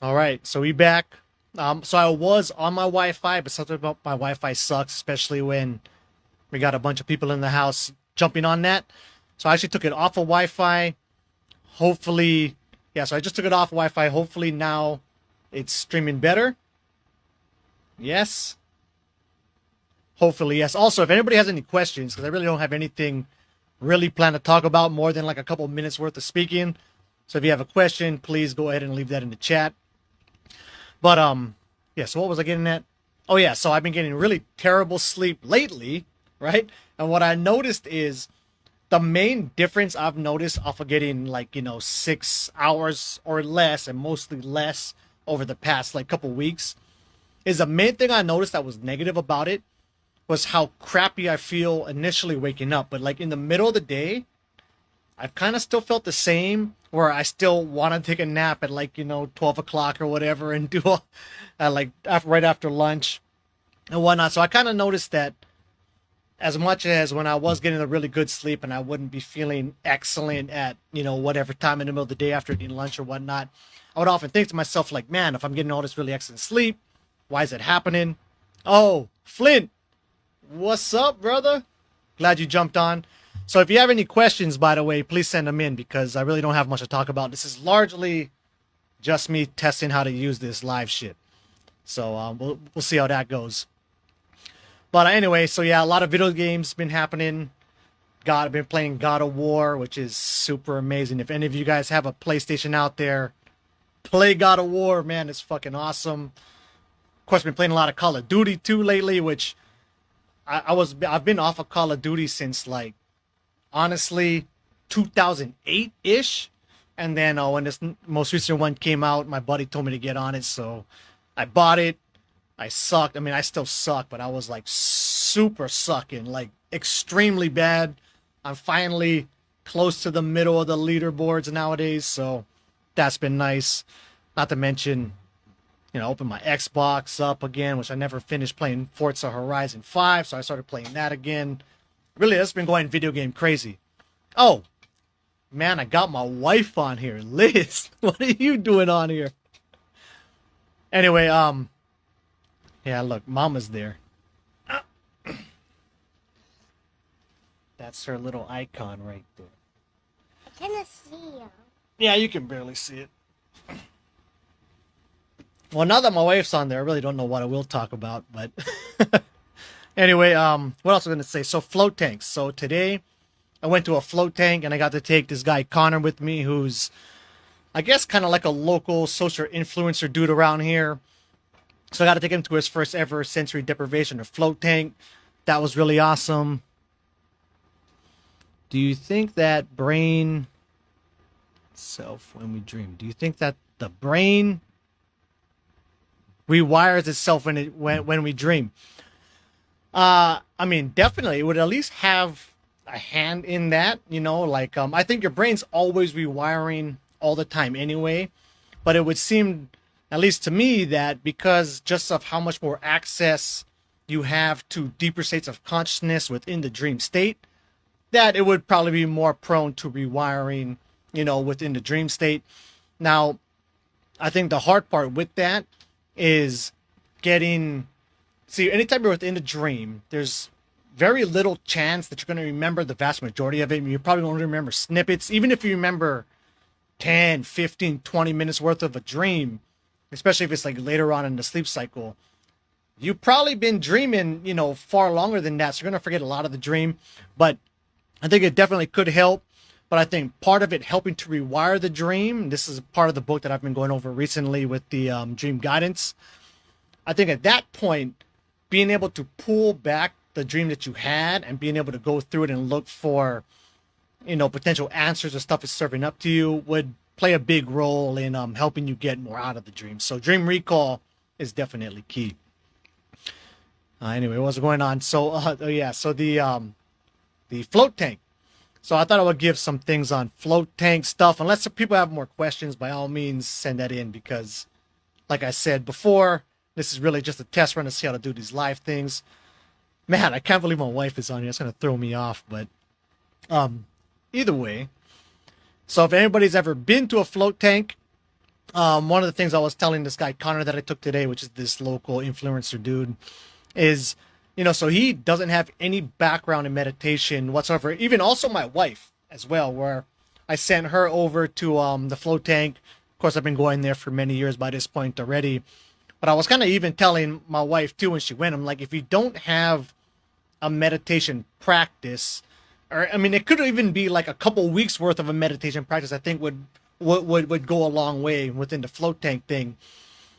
All right, so we back. So I was on my Wi-Fi, but something about my Wi-Fi sucks, especially when we got a bunch of people in the house jumping on that. So I actually took it off of Wi-Fi. Hopefully, yeah. So I just took it off Wi-Fi. Hopefully now it's streaming better. Yes. Hopefully yes. Also, if anybody has any questions, because I really don't have anything really planned to talk about more than like a couple minutes worth of speaking. So if you have a question, please go ahead and leave that in the chat. But yeah, so what was I getting at? Oh yeah, so I've been getting really terrible sleep lately, right? And what I noticed is the main difference I've noticed off of getting like, 6 hours or less and mostly less over the past like couple weeks is the main thing I noticed that was negative about it was how crappy I feel initially waking up. But like in the middle of the day, I've kind of still felt the same where I still want to take a nap at like, 12 o'clock or whatever and do like after, right after lunch and whatnot. So I kind of noticed that as much as when I was getting a really good sleep and I wouldn't be feeling excellent at, whatever time in the middle of the day after eating lunch or whatnot, I would often think to myself, like, man, if I'm getting all this really excellent sleep, why is it happening? Oh, Flint, what's up, brother? Glad you jumped on. So if you have any questions, by the way, please send them in because I really don't have much to talk about. This is largely just me testing how to use this live shit. So we'll see how that goes. But anyway, so yeah, a lot of video games been happening. I've been playing God of War, which is super amazing. If any of you guys have a PlayStation out there, play God of War, man, it's fucking awesome. Of course, been playing a lot of Call of Duty too lately, which I've been off of Call of Duty since like honestly 2008 ish, and then when this most recent one came out, my buddy told me to get on it, so I bought it. I sucked. I mean, I still suck, but I was like super sucking, like extremely bad. I'm finally close to the middle of the leaderboards nowadays, so that's been nice. Not to mention, open my Xbox up again, which I never finished playing Forza Horizon 5, so I started playing that again. Really, that's been going video game crazy. Oh, man, I got my wife on here. Liz, what are you doing on here? Anyway, yeah, look, Mama's there. That's her little icon right there. I cannot see you. Yeah, you can barely see it. Well, now that my wife's on there, I really don't know what I will talk about, but anyway, what else was I going to say? So float tanks. So today I went to a float tank and I got to take this guy Connor with me, who's I guess kind of like a local social influencer dude around here. So I got to take him to his first ever sensory deprivation or float tank. That was really awesome. Do you think that brain self when we dream? Do you think that the brain rewires itself when we dream? I mean, definitely, it would at least have a hand in that. Like I think your brain's always rewiring all the time anyway, but it would seem, at least to me, that because just of how much more access you have to deeper states of consciousness within the dream state, that it would probably be more prone to rewiring, within the dream state. Now, I think the hard part with that is see, anytime you're within a dream, there's very little chance that you're going to remember the vast majority of it. You probably won't remember snippets. Even if you remember 10, 15, 20 minutes worth of a dream, especially if it's like later on in the sleep cycle, you've probably been dreaming, far longer than that. So you're going to forget a lot of the dream. But I think it definitely could help. But I think part of it helping to rewire the dream, this is part of the book that I've been going over recently with the dream guidance. I think at that point, being able to pull back the dream that you had and being able to go through it and look for, potential answers or stuff is serving up to you would play a big role in helping you get more out of the dream. So dream recall is definitely key. Anyway, what's going on? So, so the float tank. So I thought I would give some things on float tank stuff. Unless people have more questions, by all means, send that in because, like I said before, this is really just a test run to see how to do these live things. Man, I can't believe my wife is on here. It's going to throw me off. But either way, so if anybody's ever been to a float tank, One of the things I was telling this guy Connor that I took today, which is this local influencer dude, is, so he doesn't have any background in meditation whatsoever. Even also my wife as well, where I sent her over to the float tank. Of course, I've been going there for many years by this point already. But I was kind of even telling my wife too when she went, I'm like, if you don't have a meditation practice, or I mean, it could even be like a couple weeks worth of a meditation practice, I think would go a long way within the float tank thing.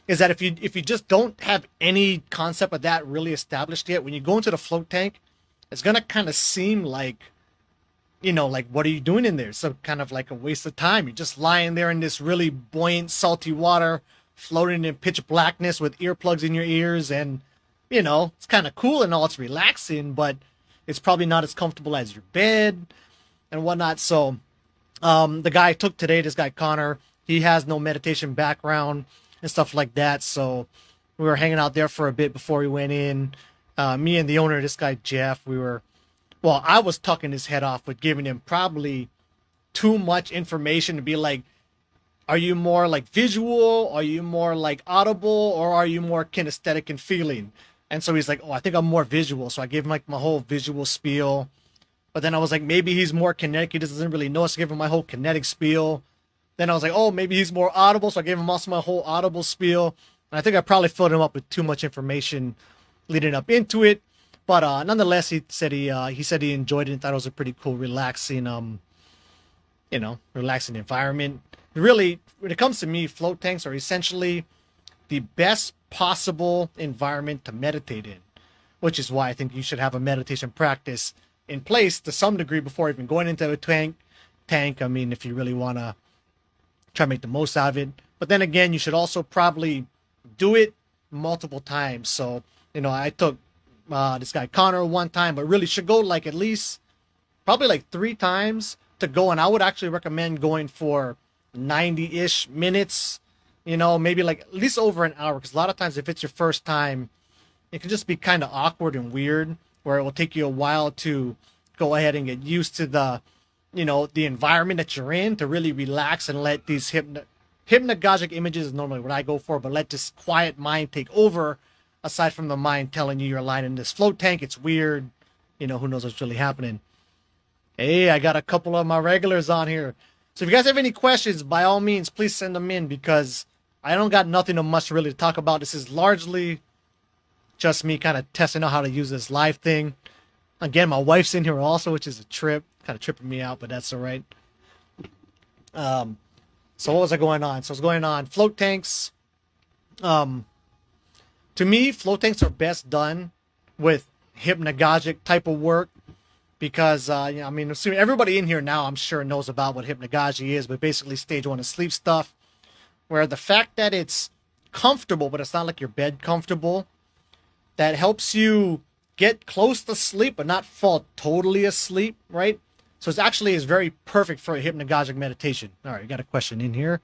Is that if you just don't have any concept of that really established yet, when you go into the float tank, it's gonna kind of seem like, like, what are you doing in there? So kind of like a waste of time. You're just lying there in this really buoyant, salty water, floating in pitch blackness with earplugs in your ears, and it's kind of cool and all, it's relaxing, but it's probably not as comfortable as your bed and whatnot. So the guy I took today, this guy Connor, he has no meditation background and stuff like that. So we were hanging out there for a bit before we went in. Me and the owner, this guy Jeff, I was tucking his head off with giving him probably too much information to be like, are you more like visual? Are you more like audible? Or are you more kinesthetic and feeling? And so he's like, oh, I think I'm more visual. So I gave him like my whole visual spiel. But then I was like, maybe he's more kinetic. He doesn't really know. So I gave him my whole kinetic spiel. Then I was like, oh, maybe he's more audible. So I gave him also my whole audible spiel. And I think I probably filled him up with too much information leading up into it. But nonetheless, he said he enjoyed it and thought it was a pretty cool, relaxing, relaxing environment. Really, when it comes to me, float tanks are essentially the best possible environment to meditate in, which is why I think you should have a meditation practice in place to some degree before even going into a tank. I mean, if you really want to try to make the most out of it. But then again, you should also probably do it multiple times. So, I took this guy Connor one time, but really should go like at least probably like 3 times to go. And I would actually recommend going for 90-ish minutes, maybe like at least over an hour. Because a lot of times if it's your first time, it can just be kind of awkward and weird, where it will take you a while to go ahead and get used to the environment that you're in, to really relax and let these hypnagogic images is normally what I go for, but let this quiet mind take over, aside from the mind telling you you're lying in this float tank. It's weird. Who knows what's really happening. Hey, I got a couple of my regulars on here. So if you guys have any questions, by all means, please send them in, because I don't got nothing much really to talk about. This is largely just me kind of testing out how to use this live thing. Again, my wife's in here also, which is a trip. Kind of tripping me out, but that's all right. So what was I going on? So I was going on float tanks. To me, float tanks are best done with hypnagogic type of work, because assuming everybody in here now, I'm sure, knows about what hypnagogy is, but basically stage 1 is sleep stuff, where the fact that it's comfortable, but it's not like your bed comfortable, that helps you get close to sleep but not fall totally asleep, right? So it actually is very perfect for a hypnagogic meditation. All right, got a question in here.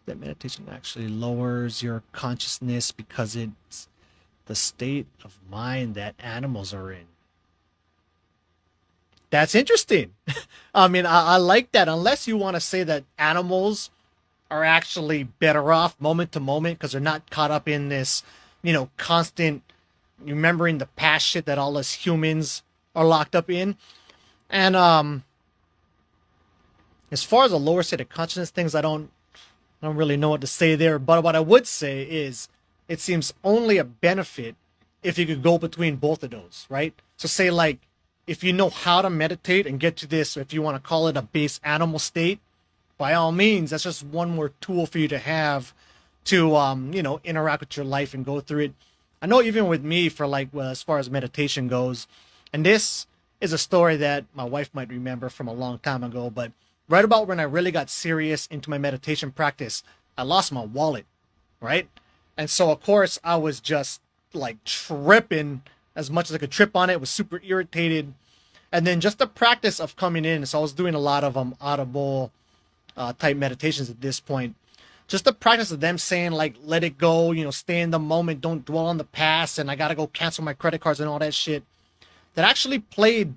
That meditation actually lowers your consciousness because it's the state of mind that animals are in. That's interesting. I like that, unless you want to say that animals are actually better off moment to moment because they're not caught up in this, constant remembering the past shit that all us humans are locked up in. And as far as the lower state of consciousness things, I don't really know what to say there. But what I would say is it seems only a benefit if you could go between both of those, right? So say like, if you know how to meditate and get to this, if you want to call it a base animal state, by all means, that's just one more tool for you to have to, interact with your life and go through it. I know even with me as far as meditation goes, and this is a story that my wife might remember from a long time ago, but right about when I really got serious into my meditation practice, I lost my wallet, right? And so, of course, I was just like tripping as much as I could trip on it, was super irritated. And then just the practice of coming in, so I was doing a lot of audible type meditations at this point. Just the practice of them saying like, let it go, stay in the moment, don't dwell on the past, and I gotta go cancel my credit cards and all that shit. That actually played,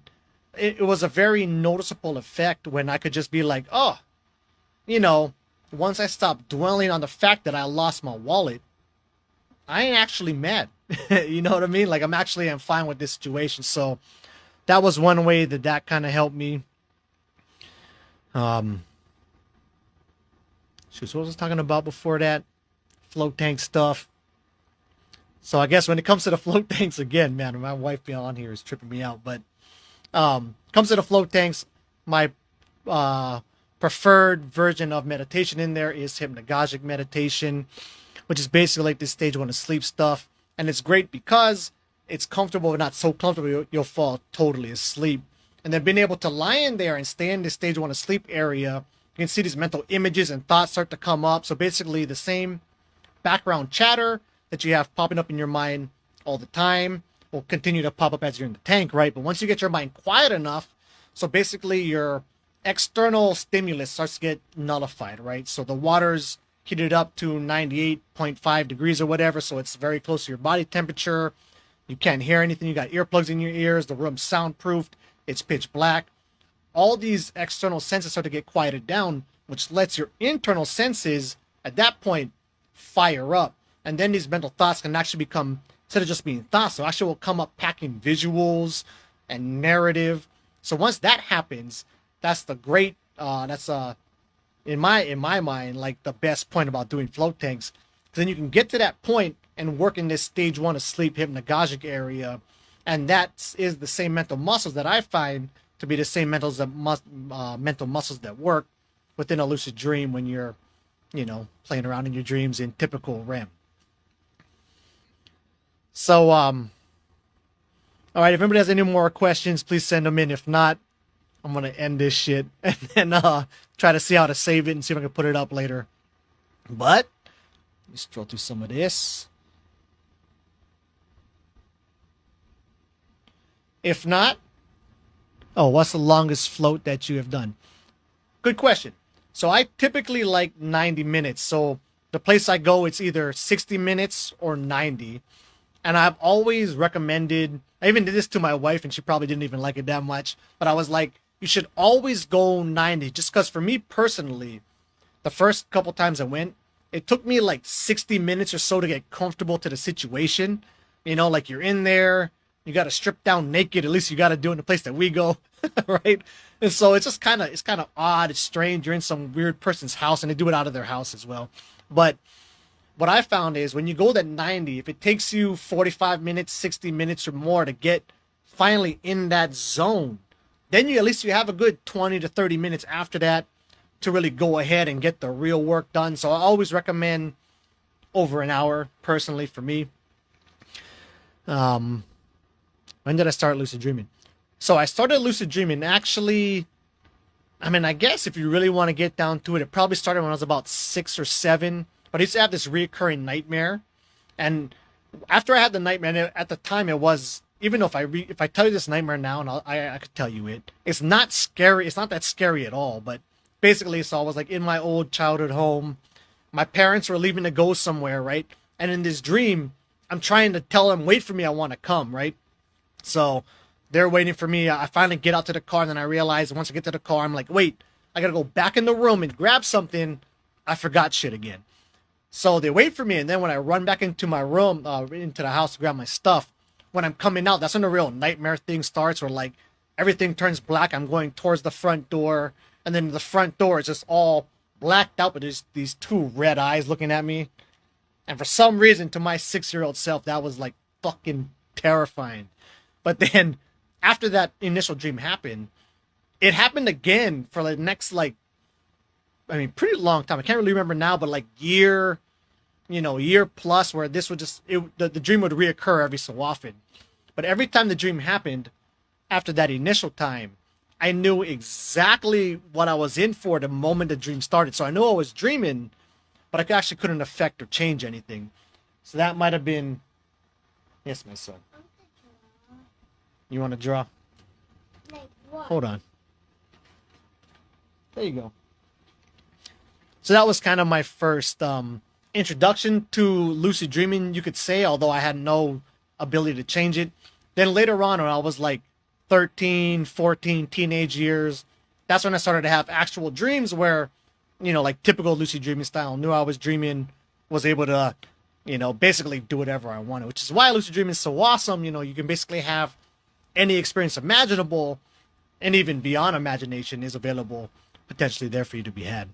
it was a very noticeable effect when I could just be like, oh, once I stopped dwelling on the fact that I lost my wallet, I ain't actually mad. You know what I mean? Like I'm fine with this situation. So that was one way that kind of helped me. Um, shoot, so what was I talking about before that? Float tank stuff. So I guess when it comes to the float tanks again, man, my wife being on here is tripping me out. But comes to the float tanks, my preferred version of meditation in there is hypnagogic meditation, which is basically like this stage one of sleep stuff. And it's great because it's comfortable, but not so comfortable you'll fall totally asleep. And then being able to lie in there and stay in this stage one of sleep area, you can see these mental images and thoughts start to come up. So basically the same background chatter that you have popping up in your mind all the time will continue to pop up as you're in the tank, right? But once you get your mind quiet enough, so basically your external stimulus starts to get nullified, right? So the water's heated up to 98.5 degrees or whatever, so it's very close to your body temperature. You can't hear anything. You got earplugs in your ears. The room's soundproofed. It's pitch black. All these external senses start to get quieted down, which lets your internal senses at that point fire up. And then these mental thoughts can actually become, instead of just being thoughts, so actually will come up packing visuals and narrative. So once that happens, that's the great, in my mind, like the best point about doing float tanks. Then you can get to that point and work in this stage one of sleep hypnagogic area. And that is the same mental muscles that I find to be the same mental muscles that work within a lucid dream when you're, playing around in your dreams in typical REM. So, all right, if anybody has any more questions, please send them in. If not, I'm going to end this shit and then try to see how to save it and see if I can put it up later. But let me scroll through some of this. If not, what's the longest float that you have done? Good question. So I typically like 90 minutes. So the place I go, it's either 60 minutes or 90. And I've always recommended, I even did this to my wife and she probably didn't even like it that much, but I was like, you should always go 90, just because for me personally, the first couple times I went, it took me like 60 minutes or so to get comfortable to the situation. Like you're in there, you got to strip down naked, at least you got to do it in the place that we go, right? And so it's just kind of odd, it's strange, you're in some weird person's house and they do it out of their house as well. But what I found is when you go that 90, if it takes you 45 minutes, 60 minutes or more to get finally in that zone, then at least you have a good 20 to 30 minutes after that to really go ahead and get the real work done. So I always recommend over an hour, personally, for me. When did I start lucid dreaming? So I started lucid dreaming, actually, I guess if you really want to get down to it, it probably started when I was about 6 or 7. But I used to have this recurring nightmare. And after I had the nightmare, at the time it was, even though if I tell you this nightmare now, and I could tell you it, it's not scary. It's not that scary at all. But basically, so I was like in my old childhood home. My parents were leaving to go somewhere, right? And in this dream, I'm trying to tell them, wait for me, I want to come, right? So they're waiting for me. I finally get out to the car, and then I realize once I get to the car, I'm like, wait, I got to go back in the room and grab something. I forgot shit again. So they wait for me, and then when I run back into my room, into the house to grab my stuff, when I'm coming out, that's when the real nightmare thing starts, where like everything turns black. I'm going towards the front door, and then the front door is just all blacked out, but there's these 2 red eyes looking at me. And for some reason, to my 6-year-old self, that was like fucking terrifying. But then after that initial dream happened, it happened again for the next pretty long time. I can't really remember now, but like year plus, where this would just, the dream would reoccur every so often. But every time the dream happened after that initial time, I knew exactly what I was in for the moment the dream started. So I knew I was dreaming, but I actually couldn't affect or change anything. So that might have been, yes, my son. You want to draw? Like what? Hold on. There you go. So that was kind of my first introduction to lucid dreaming, you could say, although I had no ability to change it. Then later on, when I was like 13, 14, teenage years, that's when I started to have actual dreams where like typical lucid dreaming style. Knew I was dreaming, was able to, basically do whatever I wanted, which is why lucid dreaming is so awesome. You can basically have any experience imaginable, and even beyond imagination is available, potentially there for you to be had.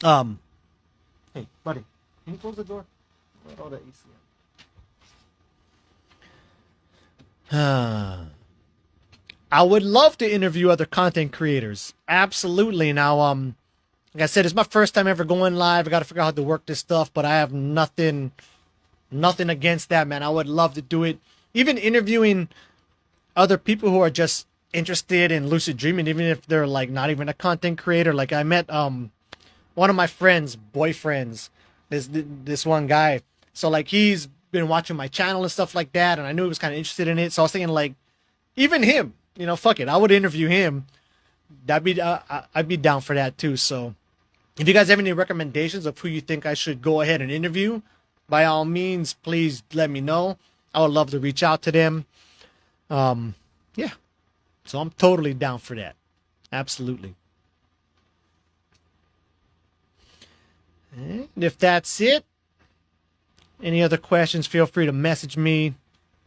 Hey, buddy, can you close the door? Let all the AC in. I would love to interview other content creators. Absolutely. Now, like I said, it's my first time ever going live. I got to figure out how to work this stuff, but I have nothing against that, man. I would love to do it. Even interviewing other people who are just interested in lucid dreaming, even if they're like not even a content creator. Like I met one of my friends' boyfriends, this one guy. So like he's been watching my channel and stuff like that, and I knew he was kind of interested in it. So I was thinking like, even him, fuck it, I would interview him. I'd be down for that too. So if you guys have any recommendations of who you think I should go ahead and interview, by all means, please let me know. I would love to reach out to them. Yeah. So I'm totally down for that. Absolutely. And if that's it, any other questions, feel free to message me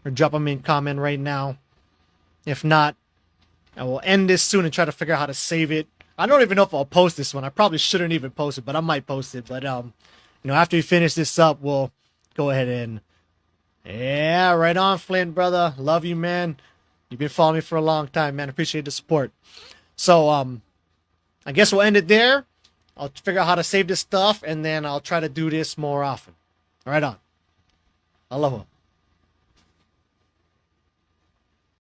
or drop them in comment right now. If not, I will end this soon and try to figure out how to save it. I don't even know if I'll post this one. I probably shouldn't even post it, but I might post it. But after we finish this up, we'll go ahead and yeah, right on, Flint, brother. Love you, man. You've been following me for a long time, man. Appreciate the support. So I guess we'll end it there. I'll figure out how to save this stuff, and then I'll try to do this more often. Right on. Aloha.